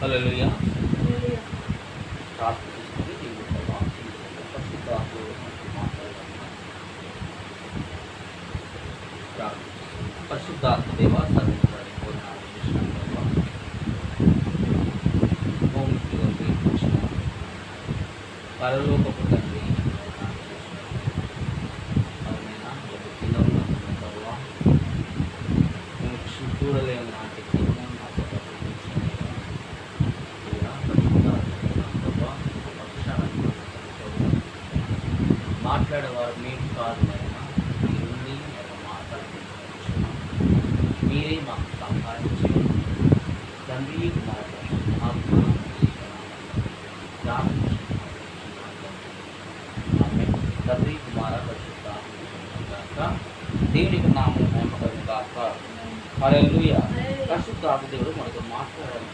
హల్లెలూయా. పరిశుద్ధాత్మ దేవ పరలోకపు తండ్రి చూడలేము నాటికి మాట్లాడేవారు మీకు కాదు అయినా మీరుండి మాట్లాడుతున్నాం. మీరే మాకు సహాయం చేయండి తండ్రి. తండ్రి కుమార పరిశుద్ధ దేవునికి నామం మహిమకరం కాక. హల్లెలూయా. పరిశుద్ధాత్మ దేవుడు మనతో మాట్లాడాలని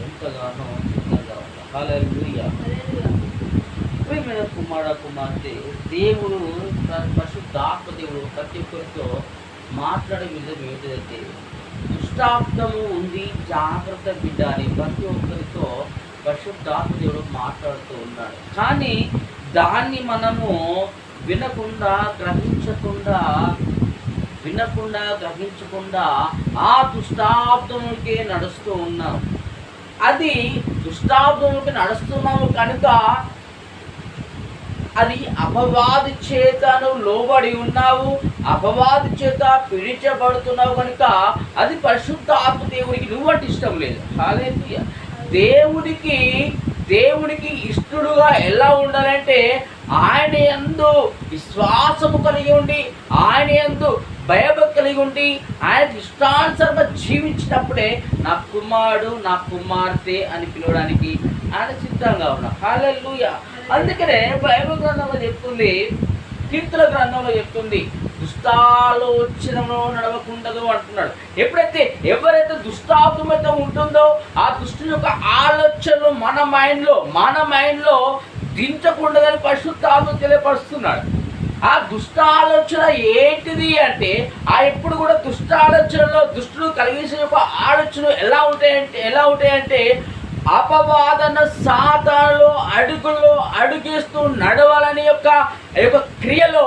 ఎంతగానో సిద్ధంగా ఉంటాం. హల్లెలూయా. ప్రియమైన కుమార్తె దేవుడు పరిశుద్ధాత్మ దేవుడు ప్రతి ఒక్కరితో మాట్లాడే విధం ఏంటంటే దుష్టార్థము ఉంది, జాగ్రత్త బిడ్డ అని ప్రతి ఒక్కరితో పరిశుద్ధాత్మ దేవుడు మాట్లాడుతూ ఉన్నాడు. కానీ దాన్ని మనము వినకుండా గ్రహించకుండా ఆ దుష్టార్థములకే నడుస్తూ ఉన్నాం. అది దుష్టార్థములకి నడుస్తున్నాము కనుక అది అపవాది చేతను లోబడి ఉన్నావు, అపవాది చేత పీడించబడుతున్నావు కనుక అది పరిశుద్ధాత్మ దేవునికి నువ్వంటే ఇష్టం లేదు. హల్లెలూయా. దేవునికి ఇష్టడుగా ఎలా ఉండాలంటే ఆయన యందు విశ్వాసము కలిగి ఉండి, ఆయన యందు భయభక్తి కలిగి ఉండి, ఆయనకి ఇష్టానుసారంగా జీవించినప్పుడే నా కుమారుడు నా కుమార్తె అని పిలవడానికి ఆయన సిద్ధంగా ఉన్నా. హల్లెలూయా. అందుకనే బైబిల్ గ్రంథంలో చెప్తుంది, కీర్తన గ్రంథంలో చెప్తుంది దుష్టాలోచనలో నడవకుండదు అంటున్నాడు. ఎవరైతే దుష్టాత్మతో ఉంటుందో ఆ దుష్టుని యొక్క ఆలోచనలు మన మైండ్లో దించకుండదని పరిశుద్ధాత్మ తెలియపరుస్తున్నాడు. ఆ దుష్ట ఆలోచన ఏంటిది అంటే ఎప్పుడు కూడా దుష్ట ఆలోచనలో దుష్టులు కలిగించే యొక్క ఆలోచనలు ఎలా ఉంటాయంటే అపవాదన సాతానులో అడుగేస్తూ నడవాలని యొక్క క్రియలో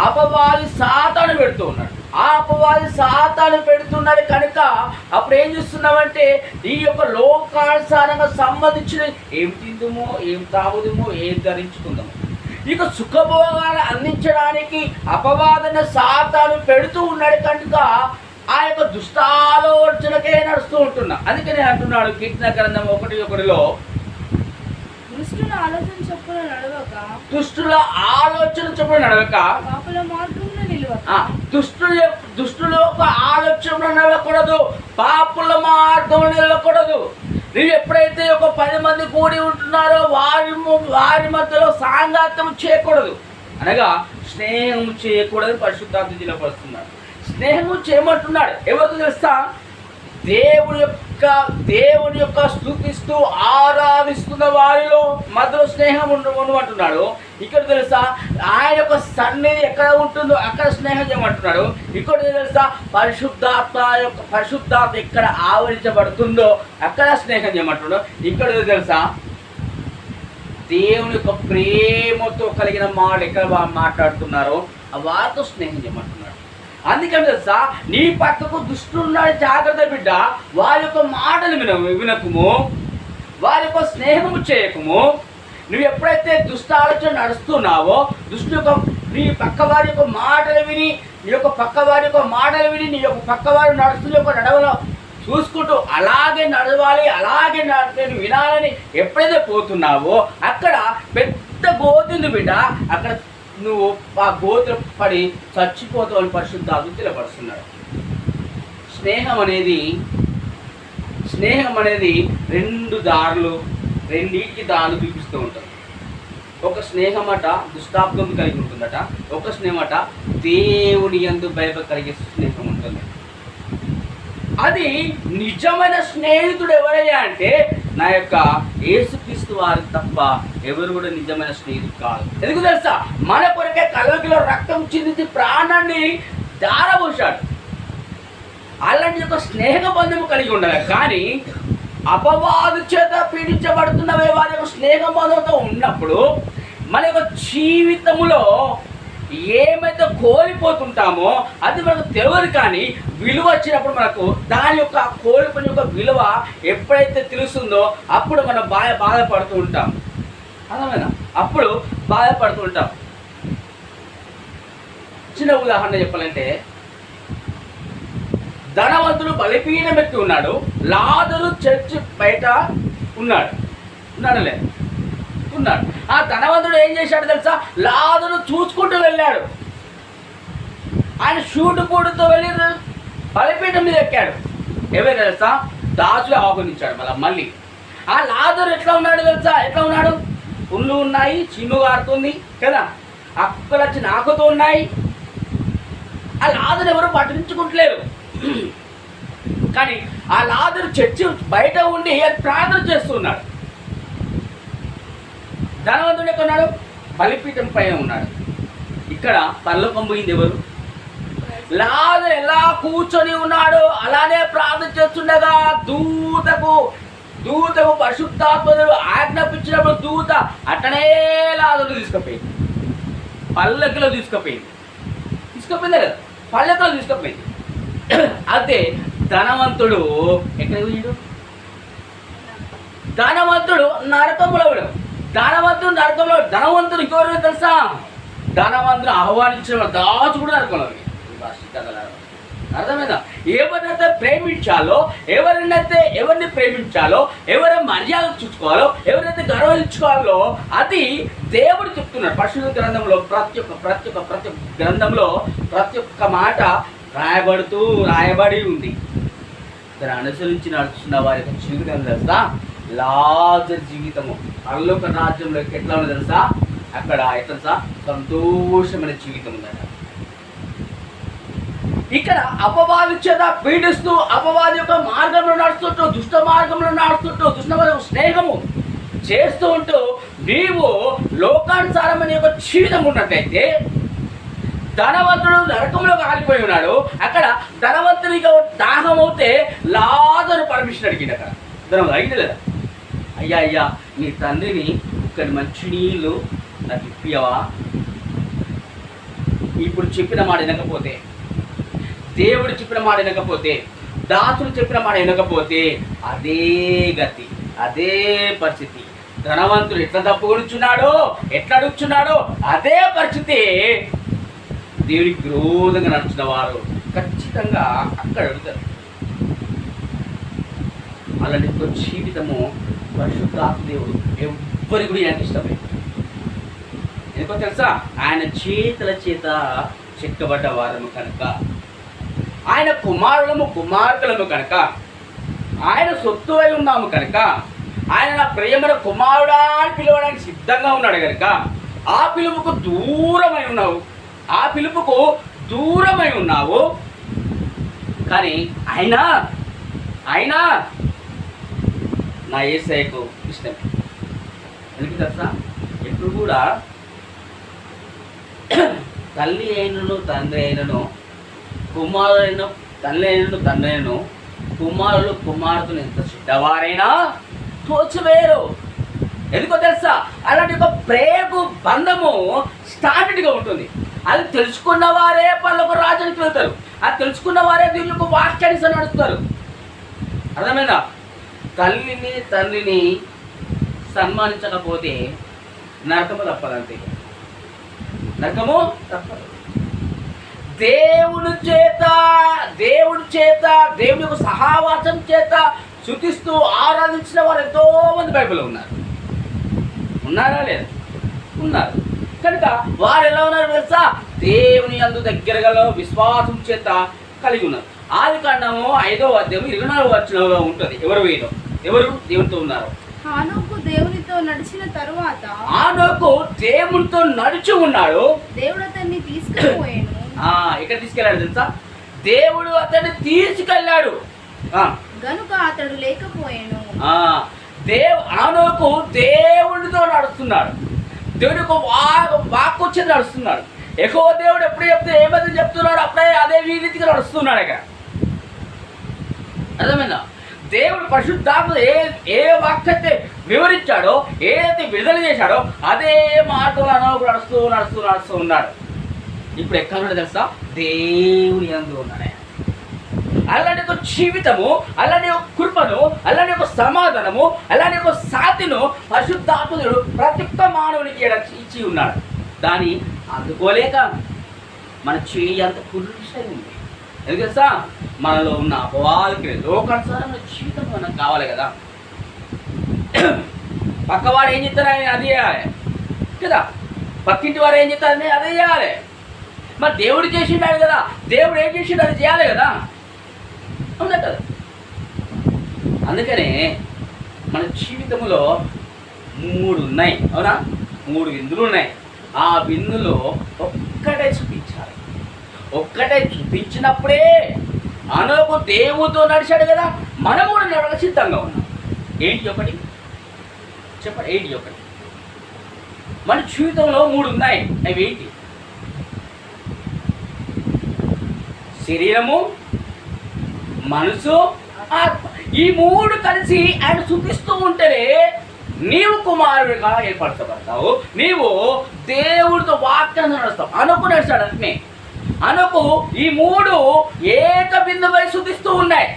అపవాది సాతాను పెడుతూ ఉన్నాడు. ఆ అపవాది సాతాను పెడుతున్నాడు కనుక అప్పుడు ఏం చేస్తున్నామంటే ఈ యొక్క లోకానుసారంగా సంబంధించిన ఏం తిందుమో, ఏం తాగుదుమో, ఏం ధరించుకుందాము, ఇక సుఖభోగాలు అందించడానికి అపవాదన సాతాను పెడుతూ ఉన్నాడు కనుక ఆ యొక్క దుష్టాలోచనకే నడుస్తూ ఉంటున్నా. అందుకనే అంటున్నాడు కీర్తన గ్రంథం 1:1 దుష్టుల ఆలోచన చొప్పున నడవక దుష్టుల యొక్క ఆలోచన నడవకూడదు, పాపుల మార్గంలో నిలవకూడదు. నువ్వు ఎప్పుడైతే ఒక 10 మంది కూడి ఉంటున్నారో వారి మధ్యలో సాంగత్యం చేయకూడదు, అనగా స్నేహం చేయకూడదు పరిశుద్ధాత్మ తెలియపరుస్తున్నాడు. స్నేహము చేయమంటున్నాడు. ఎవరికి తెలుసా? దేవుని యొక్క స్తుతిస్తూ ఆరాధిస్తున్న వారిలో మధ్యలో స్నేహం ఉండమంటున్నాడు. ఇక్కడ తెలుసా ఆయన యొక్క సన్నిధి ఎక్కడ ఉంటుందో అక్కడ స్నేహం చేయమంటున్నాడు. ఇక్కడ తెలుసా పరిశుద్ధాత్మ ఎక్కడ ఆవరించబడుతుందో అక్కడ స్నేహం చేయమంటున్నాడు. ఇక్కడ తెలుసా దేవుని యొక్క ప్రేమతో కలిగిన మాట ఎక్కడ మాట్లాడుతున్నారో వారితో స్నేహం చేయమంటున్నాడు. అందుకని తెలుసా నీ పక్కకు దుష్టులున్నాడు, జాగ్రత్త బిడ్డ. వారి యొక్క మాటలు వినకుము, వారి యొక్క స్నేహము చేయకుము. నువ్వు ఎప్పుడైతే దుష్ట ఆలోచన నడుస్తున్నావో నీ పక్క వారి యొక్క మాటలు విని నీ యొక్క పక్కవారు నడుస్తున్న యొక్క నడవలో చూసుకుంటూ అలాగే నడవాలి, అలాగే వినాలని ఎప్పుడైతే పోతున్నావో అక్కడ పెద్ద గోతుంది బిడ్డ. అక్కడ నువ్వు ఆ గోతులు పడి చచ్చిపోతావు అని పరిశుద్ధాత్మ తెలియపరుస్తున్నాడు. స్నేహం అనేది రెండింటికి దారులు చూపిస్తూ ఉంటాం. ఒక స్నేహం అట దుష్టాత్మం కలిగి ఉంటుందట, ఒక స్నేహం అట దేవుని యందు భయభక్తి కలిగే స్నేహం ఉంటుంది. అది నిజమైన స్నేహితుడు ఎవరయ్యా అంటే నా యొక్క యేసుక్రీస్తు వారు తప్ప ఎవరు కూడా నిజమైన స్నేహితుడు కాదు. ఎందుకు తెలుసా? మన కొరకే కలవకిలో రక్తం చిందించి ప్రాణాన్ని దారపోశాడు. అలాంటి యొక్క స్నేహ బంధము కలిగి ఉండాలి. కానీ అపవాదు చేత పీడించబడుతున్నవే వారి యొక్క స్నేహంతో ఉన్నప్పుడు మన యొక్క జీవితంలో ఏమైతే కోల్పోతుంటామో అది మనకు తెలియదు. కానీ విలువ వచ్చినప్పుడు మనకు దాని యొక్క కోల్పోయిన యొక్క విలువ ఎప్పుడైతే తెలుస్తుందో అప్పుడు మనం బాధపడుతూ ఉంటాం. అర్థమైనా? అప్పుడు బాధపడుతూ ఉంటాం. చిన్న ఉదాహరణ చెప్పాలంటే, ధనవంతుడు బలిపీఠం ఎత్తి ఉన్నాడు, లాజరు చర్చి బయట ఉన్నాడు. ఆ ధనవంతుడు ఏం చేశాడు తెలుసా? లాజరు చూసుకుంటూ వెళ్ళాడు. ఆయన షూటు పూటుతో వెళ్ళి బలిపీఠం మీద ఎక్కాడు. ఎవరు తెలుసా? దాసులు ఆహ్వానించాడు. మళ్ళీ ఆ లాజరు ఎట్లా ఉన్నాడు తెలుసా? ఎట్లా ఉన్నాడు? పుళ్ళు ఉన్నాయి, చిమ్ము కారుతుంది కదా, ఆ కుక్కలు వచ్చి నాకుతూ ఉన్నాయి. ఆ లాజరు ఎవరు పట్టించుకుంటలేరు. కానీ ఆ లాజరు చర్చి బయట ఉండి ప్రార్థన చేస్తున్నాడు. ధనవంతుడు ఎక్కడ ఉన్నాడు? బలిపీఠం పైన ఉన్నాడు. ఇక్కడ పరలోకం పోయింది ఎవరు? లాజరు ఎలా కూర్చొని ఉన్నాడు అలానే ప్రార్థన చేస్తుండగా దూతకు పరిశుద్ధాత్మను ఆజ్ఞాపించినప్పుడు దూత అట్టనే లాజరు తీసుకుపోయింది. పల్లకిలో తీసుకుపోయింది కదా, పల్లకిలో తీసుకుపోయింది. అయితే ధనవంతుడు ఎక్కడ పోయాడు? ధనవంతుడు నరకంలో. ధనవంతుడు ఇంకెవరు తెలుసా? ధనవంతుడు ఆహ్వానించిన దాచు కూడా నరకంలో. అర్థమైందా? ఎవరినైతే ప్రేమించాలో, ఎవరిని ప్రేమించాలో, ఎవరి మర్యాద చూసుకోవాలో, ఎవరైతే గౌరవించుకోవాలో అది దేవుడు చెప్తున్నాడు. పరిశుద్ధ గ్రంథంలో ప్రతి ఒక్క గ్రంథంలో ప్రతి ఒక్క మాట రాయబడి ఉంది. దాన్ని అనుసరించి నడుచున్న వారి యొక్క జీవితం తెలుసా? లాజరు జీవితము పరలోక రాజ్యంలోకి ఎట్లా ఉంది తెలుసా? అక్కడ ఎట్లా సంతోషమైన జీవితం ఉందట. ఇక్కడ అపవాది చేత పీడిస్తూ, అపవాది యొక్క మార్గంలో నడుస్తుంటూ, దుష్ట మార్గంలో నడుస్తుంటూ, దుష్ట స్నేహము చేస్తూ ఉంటూ నీవు లోకానుసారమైన యొక్క జీవితం ఉన్నట్టయితే, ధనవంతుడు నరకంలో కాలిపోయి ఉన్నాడు. అక్కడ ధనవంతుడిగా దాహం అవుతే లాజరు పర్మిషన్ అడిగింది. అక్కడ ధనం అడిగింది లేదా? అయ్యా నీ తండ్రిని ఇక్కడ మంచి నీళ్ళు నాకు ఇప్పియవా? ఇప్పుడు చెప్పిన మాట వినకపోతే, దేవుడు చెప్పిన మాట వినకపోతే, దాసుడు చెప్పిన మాట వినకపోతే అదే గతి, అదే పరిస్థితి. ధనవంతుడు ఎట్లా తప్పుకొనిచున్నాడో, ఎట్లా అడుగుచున్నాడో అదే పరిస్థితి. దేవుడికి విరోధంగా నడుచున్న వారు ఖచ్చితంగా అక్కడ అడుగుతారు. అలాంటి జీవితము పరిశుద్ధాత్మ దేవుడు ఎవ్వరి కూడా ఆయనకి ఇష్టమే. ఎందుకో తెలుసా? ఆయన చేతుల చేత చెక్కబడ్డ వారము కనుక, ఆయన కుమార్తెలము కనుక, ఆయన సొత్తు అయి ఉన్నాము కనుక, ఆయన నా ప్రియమైన కుమారుడా అని పిలవడానికి సిద్ధంగా ఉన్నాడు కనుక ఆ పిలుపుకు దూరమై ఉన్నావు. కానీ అయినా నా యేసయ్యకు ఇష్టం. ఎందుకు తెలుసా? ఎప్పుడు కూడా తల్లి అయినను తండ్రి అయినను, కుమారుడైన తల్లి అయినను తండ్రి అయినను, కుమారులు కుమార్తెలు ఎంత చెడ్డవారైనా తోచివేయరు. ఎందుకో తెలుసా? అలాంటి ఒక ప్రేమ బంధము స్టాండర్డ్గా ఉంటుంది. అది తెలుసుకున్న వారే పర్లోక రాజ్యానికి వెళ్తారు. అది తెలుసుకున్న వారే దీని యొక్క వాక్యాన్ని నడుస్తారు. అర్థమైందా? తల్లిని తండ్రిని సన్మానించకపోతే నరకము తప్పదంతే. నరకము తప్పదు. దేవుడి చేత దేవుని యొక్క సహవాసం చేత శుతిస్తూ ఆరాధించిన వారు ఎంతో మంది బైబిల్లో ఉన్నారా లేదా? ఉన్నారు. కనుక వారు ఎలా ఉన్నారు తెలుసా? దేవుని యందు దగ్గరగా విశ్వాసం చేత కలిగి ఉన్నారు. ఆదికాండము 5వ అధ్యాయం 24వ వచనంలో ఉంటుంది. ఎవరు దేవునితో ఉన్నారు? హానోకు దేవునితో నడిచిన తరువాత, హానోకు దేవునితో నడిచి ఉన్నాడు. దేవుడు అతన్ని తీసుకెళ్ళిపోయాను. ఇక్కడ తీసుకెళ్ళాడు తెలుసా? దేవుడు అతన్ని తీసుకెళ్ళాడు గనుక అతడు లేకపోయాను. హానోకు దేవుడితో నడుస్తున్నాడు. దేవుడికి వాక్కు వచ్చి నడుస్తున్నాడు. ఎక్కువ దేవుడు ఎప్పుడు చెప్తే ఏమైతే చెప్తున్నాడు అప్పుడే అదే రీతిగా నడుస్తున్నాడు. ఇక్కడ అర్థమైందా? దేవుడు పరిశుద్ధాత్మ ఏ వాక్యతే వివరించాడో, ఏదైతే విడుదల చేశాడో అదే మాటలు అనోకు నడుస్తూ ఉన్నాడు. ఇప్పుడు ఎక్కడ ఉన్నాడు తెలుసా? దేవుని యందు ఉన్నాడు. అలాంటి ఒక జీవితము, అలాంటి ఒక కృపను, అలాంటి ఒక సమాధానము, అలాంటి ఒక శాంతిను పరిశుద్ధాత్ముడు ప్రతి ఒక్క మానవునికి ఇచ్చి ఉన్నాడు. దాన్ని అందుకోలేక మన చేయి అంత పురుషై ఉంది. ఎందుకు తెలుసా? మనలో ఉన్న అపవాదికి లోకానుసారమైన జీవితం మనకు కావాలి కదా. పక్కవాడు ఏం చేస్తారని అది చేయాలి కదా, పక్కింటి వారు ఏం చేస్తారని అదే చేయాలి. మరి దేవుడు చేసిండాడు కదా, దేవుడు ఏం చేసిండు అది చేయాలి కదా, అవునా కదా? అందుకనే మన జీవితంలో 3 ఉన్నాయి, అవునా? 3 విందులు ఉన్నాయి. ఆ విందులో ఒక్కటే చూపించాలి. ఒక్కటే చూపించినప్పుడే మనకు దేవుడితో నడిచాడు కదా, మనం కూడా నడవక సిద్ధంగా ఉన్నాం. ఏంటి ఒకటి చెప్పండి, ఏంటి ఒకటి? మన జీవితంలో 3 ఉన్నాయి. అవి ఏంటి? శరీరము, మనసు, ఆత్మ. ఈ 3 కలిసి ఆయన చూపిస్తూ ఉంటేనే నీవు కుమారుడిగా ఏర్పరచబడతావు. నీవు దేవుడితో వాక్యాన్ని నడుస్తావు. అనుకు నడుస్తాడు అంటే అనుకు ఈ 3 ఏక బిందువై శుద్ధిస్తూ ఉన్నాయి.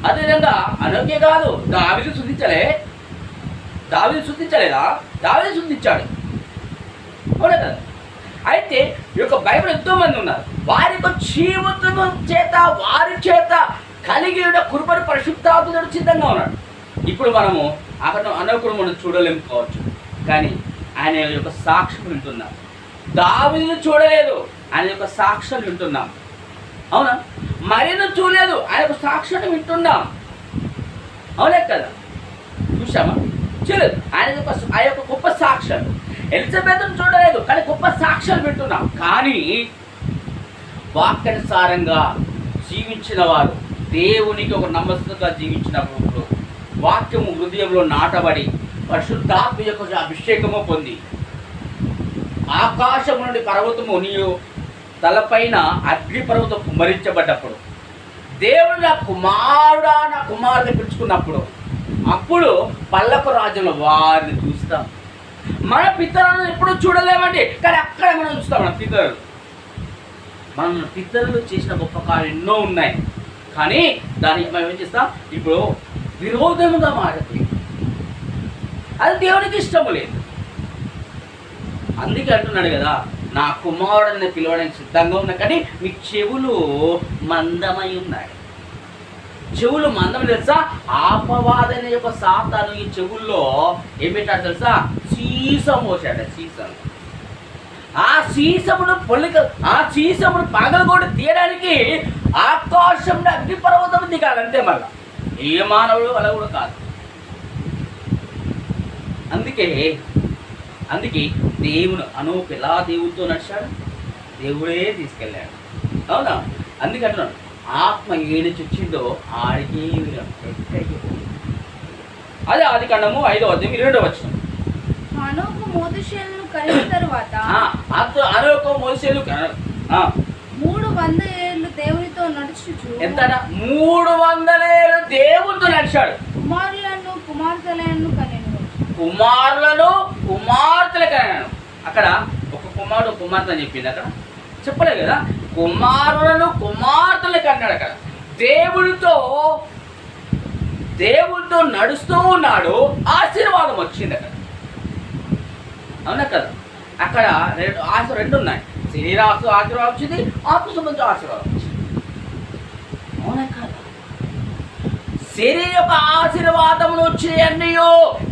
అదేవిధంగా అనుకే కాదు, దావీదు శుద్ధించలేదా? దావీదు శుద్ధించాడు, అవునా కదా? అయితే ఈ యొక్క బైబిల్ ఎంతో మంది ఉన్నారు. వారి యొక్క జీవితం చేత, వారి చేత కలిగి కృపను పరిశుద్ధాత్ముడు సిద్ధంగా ఉన్నాడు. ఇప్పుడు మనము అక్కడ అనుకుని మనం చూడలేము కావచ్చు, కానీ ఆయన యొక్క సాక్ష్యం వింటున్నాం. దావీదును చూడలేదు, ఆయన యొక్క సాక్ష్యం వింటున్నాం, అవునా? మరియను చూడలేదు, ఆయన యొక్క సాక్ష్యాన్ని వింటున్నాం, అవునే కదా? చూసామా? చూడలేదు, ఆ యొక్క గొప్ప సాక్ష్యాలు. ఎలిజబెత్ను చూడలేదు, కానీ గొప్ప సాక్ష్యాలు వింటున్నాం. కానీ వాక్యానుసారంగా జీవించిన వారు, దేవునికి ఒక నమ్మకంగా జీవించినప్పుడు, వాక్యము హృదయంలో నాటబడి పరిశుద్ధాత్మ యొక్క అభిషేకము పొంది, ఆకాశం నుండి పర్వతము నీవు తలపైన అగ్ని పర్వతం కుమ్మరించబడ్డప్పుడు, దేవుడు నా కుమారుడా, నా కుమారుని పిలుచుకున్నప్పుడు, అప్పుడు పల్లపు రాజ్యంలో వారిని చూస్తాం. మన పితరులను ఎప్పుడూ చూడలేమండి, కానీ అక్కడ మనం చూస్తాం. మన పితరులు చేసిన గొప్ప కార్యాలు ఎన్నో ఉన్నాయి, కానీ దానికి మనం ఏం చేస్తాం? ఇప్పుడు విరోధముగా మారిపోయింది. అది దేవునికి ఇష్టము లేదు. అందుకే అంటున్నాడు కదా, నా కుమారుడిని పిలవడానికి సిద్ధంగా ఉన్నా, కానీ మీ చెవులు మందమై ఉన్నాయి. చెవులు మందం తెలుసా? ఆపవాదన యొక్క సాతాను ఈ చెవుల్లో ఏం పెట్టాడు తెలుసా? సీసం పోసాడు. ఆ సీసమును పగలగొట్టి తీయడానికి ఆకాశంలో అగ్నిపర్వతం దిగాలి అంతే. మళ్ళా ఏ మానవుడు అలా కూడా కాదు. అందుకే దేవుడు అనూపు ఎలా దేవుడితో నడిచాడు, దేవుడే తీసుకెళ్ళాడు, అవునా? అందుకే అంటున్నాడు, ఆత్మ ఏడు వచ్చిందో ఆడికి. అదే ఆదికాండము 5వ అధ్యాయం 22వ వచనం. హనోకు మోతుషేలును కనిన తరువాత 300 ఏళ్ళు దేవునితో నడుచుచు. ఎంత? 300 ఏళ్ళు దేవునితో నడిచాడు. కుమారులను కుమార్తెలను కనెను. అక్కడ ఒక కుమారుడు కుమార్తె అని చెప్పింది, అక్కడ చెప్పలేదు కదా? కుమారులను కుమార్తెలకు అన్నాడు. అక్కడ దేవుడితో నడుస్తూ ఉన్నాడు, ఆశీర్వాదం వచ్చింది అక్కడ, అవునా కదా? అక్కడ 2 ఉన్నాయి. శరీర ఆశీర్వాదం వచ్చింది, ఆత్మ సంబంధించిన ఆశీర్వాదం వచ్చింది, అవునా కదా? శరీర యొక్క ఆశీర్వాదములు వచ్చినాయన్నయో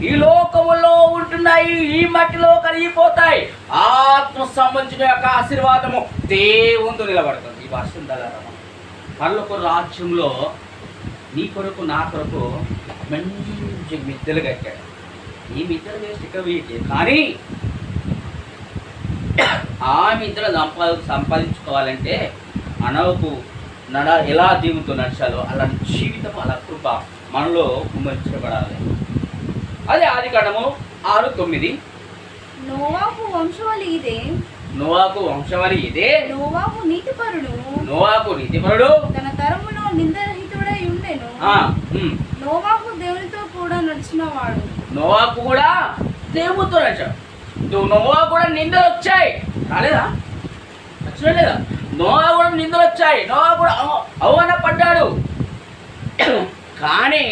ఈ లోకములో ఉంటున్నాయి, ఈ మట్టిలో కరిగిపోతాయి. ఆత్మ సంబంధించిన యొక్క ఆశీర్వాదము దేవునితో నిలబడుతుంది. ఈ వర్షం తలారమ్మ పరలోక రాజ్యంలో నీ కొరకు నా కొరకు మంచి మిద్దెలు కట్టాడు. ఈ మిద్దెలు వేసి ఇక్కడ వేయట్లేదు, కానీ ఆ మిద్దెలు సంపాదించుకోవాలంటే అనవకు ఎలా దేవునితో నడిచాలో అలాంటి జీవితం, అలా కృప మనలో కుమ్మరించబడాలి. అదే ఆదికాండము 6:9. నోవాహు వంశవళి ఇదే. నోవాహు నీతిపరుడు, తన తరములో నిందరహితుడై ఉండెను. నోవాహు దేవునితో కూడా నడిచిన వాడు. నోవాహు కూడా దేవునితో నడిచాడు. నోవాహు కూడా నిందలు వచ్చాయి, రాలేదా? వచ్చినా లేదా? నోవాహు కూడా నిందలు వచ్చాయి, నోవాహు కూడా అవమానపడ్డాడు. కానీ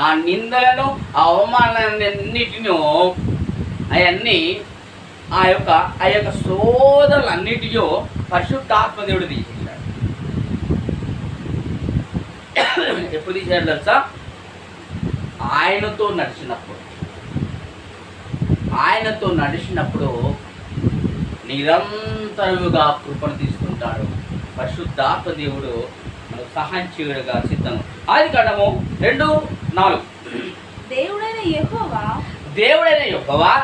ఆ నిందలను ఆ అవమానాలన్నిటిని అవన్నీ ఆ యొక్క సోదరులన్నిటిలో పరిశుద్ధాత్మ దేవుడు తీసేశాడు. ఎప్పుడు తీసాడు తెలుసా? ఆయనతో నడిచినప్పుడు నిరంతరముగా కృపను తీసుకుంటాడు. పరిశుద్ధాత్మ దేవుడు మనకు సహాయం చేయడుగా సిద్ధం. ఆదికాండము 2:4. దేవుడైన యెహోవా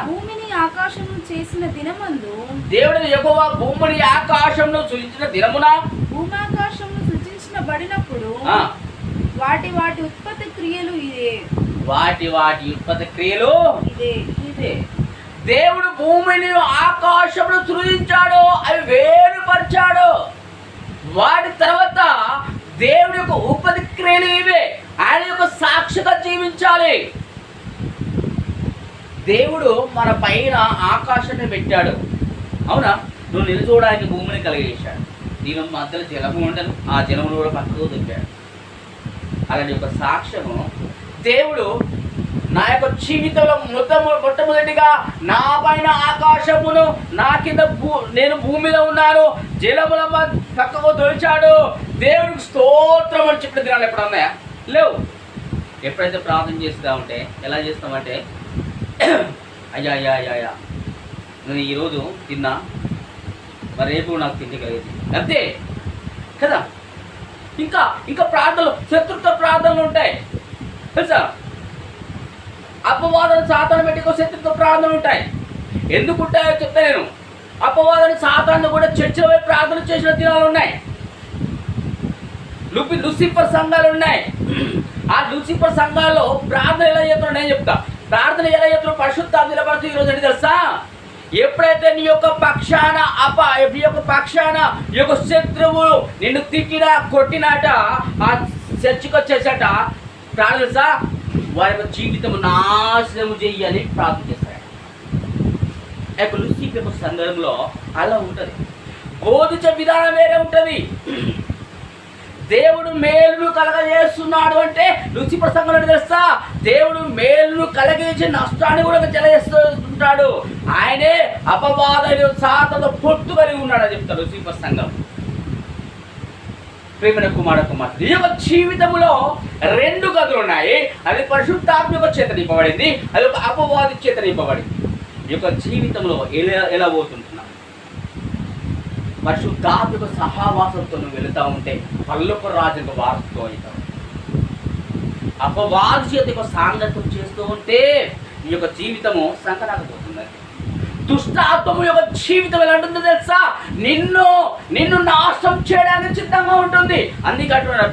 భూమిని ఆకాశమును చేసిన దినమందు, దేవుడైన యెహోవా భూమిని ఆకాశమును సృజించిన దినమున, భూమి ఆకాశమును సృజించబడినప్పుడు వాటి ఉత్పత్తి క్రియలు ఇదే. ఇదే. దేవుడు భూమిని ఆకాశమును సృజించాడు, అవి వేరుపరిచాడు. వాటి తర్వాత దేవుడి యొక్క ఉత్పత్తి క్రియలు ఇవే. ఆయన యొక్క సాక్షిగా జీవించాలి. దేవుడు మన పైన ఆకాశాన్ని పెట్టాడు, అవునా? నువ్వు నిలుచోవడానికి భూమిని కలిగేశాడు. దీని మధ్యలో జలము ఉండను, ఆ జలమును కూడా పక్కకు దింపాడు. అలాంటి యొక్క సాక్ష్యము దేవుడు నా యొక్క జీవితంలో మొట్టమొదటిగా నా పైన ఆకాశమును, నా కింద నేను భూమి మీద ఉన్నాను, జలముల పక్కకు తొలిచాడు. దేవుడికి స్తోత్రం అని చెప్పిన దినాలు ఎప్పుడు ఉన్నాయా? లేవు. ఎప్పుడైతే ప్రార్థన చేస్తామంటే ఎలా చేస్తామంటే, అయ్యా నేను ఈరోజు తిన్నా, మరి రేపు నాకు తిండి కలిగేది, అంతే కదా. ఇంకా ప్రార్థనలు, శత్రుత్వ ప్రార్థనలు ఉంటాయి తెలుసా? అపవాదాన్ని సాతాను పెట్టుకో శత్రుత్వ ప్రార్థనలు ఉంటాయి. ఎందుకుంటాయో చెప్తా నేను. అపవాదాన్ని సాతాను కూడా చర్చిలో పోయి ప్రార్థన చేసిన దినాలు ఉన్నాయి. లూసిఫర్ సంఘాలు ఉన్నాయి. ఆ లూసిఫర్ సంఘాల్లో ప్రార్థన ఎలా చేస్తున్నావు నేను చెప్తా. ప్రార్థన ఎలా చేస్తున్నావు? పరిశుద్ధాత్మ నిలబడుతూ ఈరోజు ఏంటి తెలుసా? ఎప్పుడైతే నీ యొక్క పక్షాన ఈ యొక్క శత్రువు నిన్ను తిట్టినా కొట్టినాట, ఆ చర్చికి వచ్చేసాట ప్రార్థన తెలుసా, వారి యొక్క జీవితం నాశనము చేయాలి ప్రార్థన చేస్తాడు. యొక్క లూసిఫర్ సంఘంలో అలా ఉంటుంది. బోధించే విధానం వేరే ఉంటుంది. దేవుడు మేలును కలగజేస్తున్నాడు అంటే లూసిఫర్ సంఘంలో తెలుసా, దేవుడు మేలును కలిగించి నష్టాన్ని కూడా తెలియజేస్తుంటాడు. ఆయనే అపవాద సాతతో పొత్తు కలిగి ఉన్నాడు అని చెప్తాడు లూసిఫర్ సంఘం. ప్రేమైన కుమార్తె, ఈ యొక్క జీవితంలో 2 గదులు ఉన్నాయి. అది పరిశుద్ధాత్మ యొక్క చేత నింపబడింది, అది ఒక అపవాది చేత నింపబడింది. ఈ యొక్క జీవితంలో ఎలా పోతుంటున్నాం? పరిశుద్ధాత్మక సహవాసంతో నువ్వు వెళుతూ ఉంటే పల్లపు రాజుకు వారసుతో అవుతావు. అపవాది చేత యొక్క సాంగత్యం చేస్తూ ఉంటే నీ యొక్క జీవితము సంకరాకపోతుంది. దుష్టాత్మము యొక్క జీవితం ఎలా ఉంటుందో తెలుసా? నిన్ను నాశనం చేయడానికి సిద్ధంగా ఉంటుంది. అందుకే అంటున్నాడు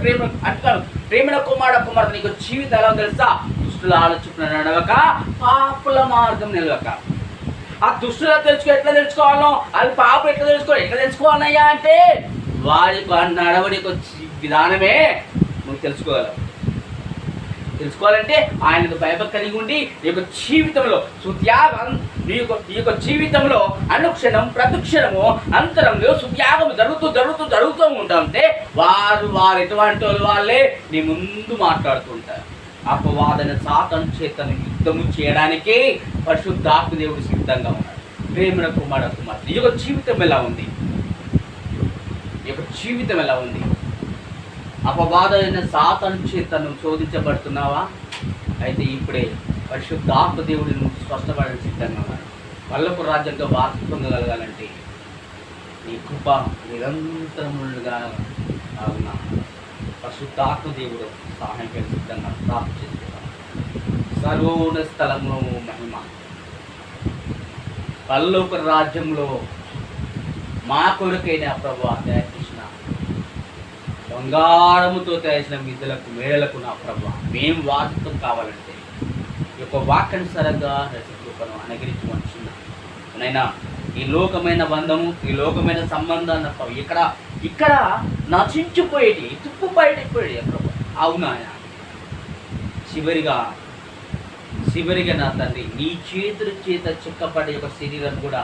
ప్రేమిన కుమార్తె, నీకు జీవితం ఎలా ఉందో తెలుసా? దుష్టుల ఆలోచన నడవక, పాపుల మార్గం నిలవక. ఆ దుష్టుల ఎట్లా తెలుసుకోవాలో, అది పాపం ఎట్లా తెలుసుకోవాలయ్యా అంటే వారి నడవడి విధానమే నువ్వు తెలుసుకోవాలంటే ఆయనకు భయభక్తి కలిగి ఉండి నీ యొక్క జీవితంలో సుత్యాగం, ఈ యొక్క జీవితంలో అనుక్షణం ప్రతిక్షణము అంతరంలో సుత్యాగం జరుగుతూ ఉంటే వారు ఎటువంటి వాళ్ళే నీ ముందు మాట్లాడుతూ ఉంటారు. అపవాదన సాతాను చేతను యుద్ధము చేయడానికి పరిశుద్ధాత్మ దేవుడు సిద్ధంగా ఉన్నాడు. ప్రేమన కుమార్తె, ఈ యొక్క జీవితం ఎలా ఉంది? అపవాదైన సాతాను చేతను శోధించబడుతున్నావా? అయితే ఇప్పుడే పరిశుద్ధాత్మ దేవుడు నువ్వు స్పష్టపడని సిద్ధంగా ఉన్నాడు. పల్లపు రాజ్యంగా వారసు పొందగలగాలంటే నీ కృప నిరంతరములుగా ఉన్న పరిశుద్ధాత్మ దేవుడు సహాయం కలిగి సిద్ధంగా ప్రాప్తి చేస్తున్నాడు. సర్వోన్నత స్థలంలో మహిమ, పల్లపు రాజ్యంలో మా కొరకైన ప్రభు తయారు చేసిన బంగారముతో తయారు చేసిన మిద్దెలకు మేడలకు నా ప్రభు మేము వారసత్వం కావాలంటే ఈ యొక్క వాక్యానుసారంగా రసకృపను అనుగ్రహించవలసిన నైనా ఈ లోకమైన బంధము, ఈ లోకమైన సంబంధాన్ని ఇక్కడ నశించిపోయేటి తుప్పుబయటపోయేది ప్రభు. అవునా? చివరిగా నా తండ్రి నీ చేతుల చేత చెక్కబడే ఒక శరీరం కూడా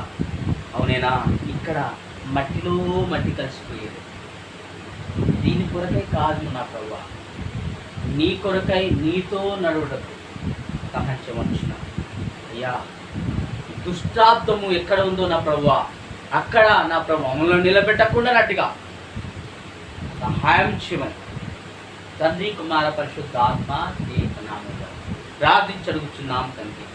అవునేనా ఇక్కడ మట్టిలో మట్టి కలిసిపోయేది. దీని కొరకై కాదు నా ప్రభువా, నీ కొరకై నీతో నడువటకు సహాయం చేయవచ్చున అయ్యా. దుష్టాబ్దము ఎక్కడ ఉందో నా ప్రభువా, అక్కడ నా ప్రభు మమ్మల్ని నిలబెట్టకుండా నట్టుగా సహాయం చేయమని తండ్రి కుమార పరిశుద్ధాత్మ నామంలో ప్రార్థించి అడుగుచున్నాం తండ్రి.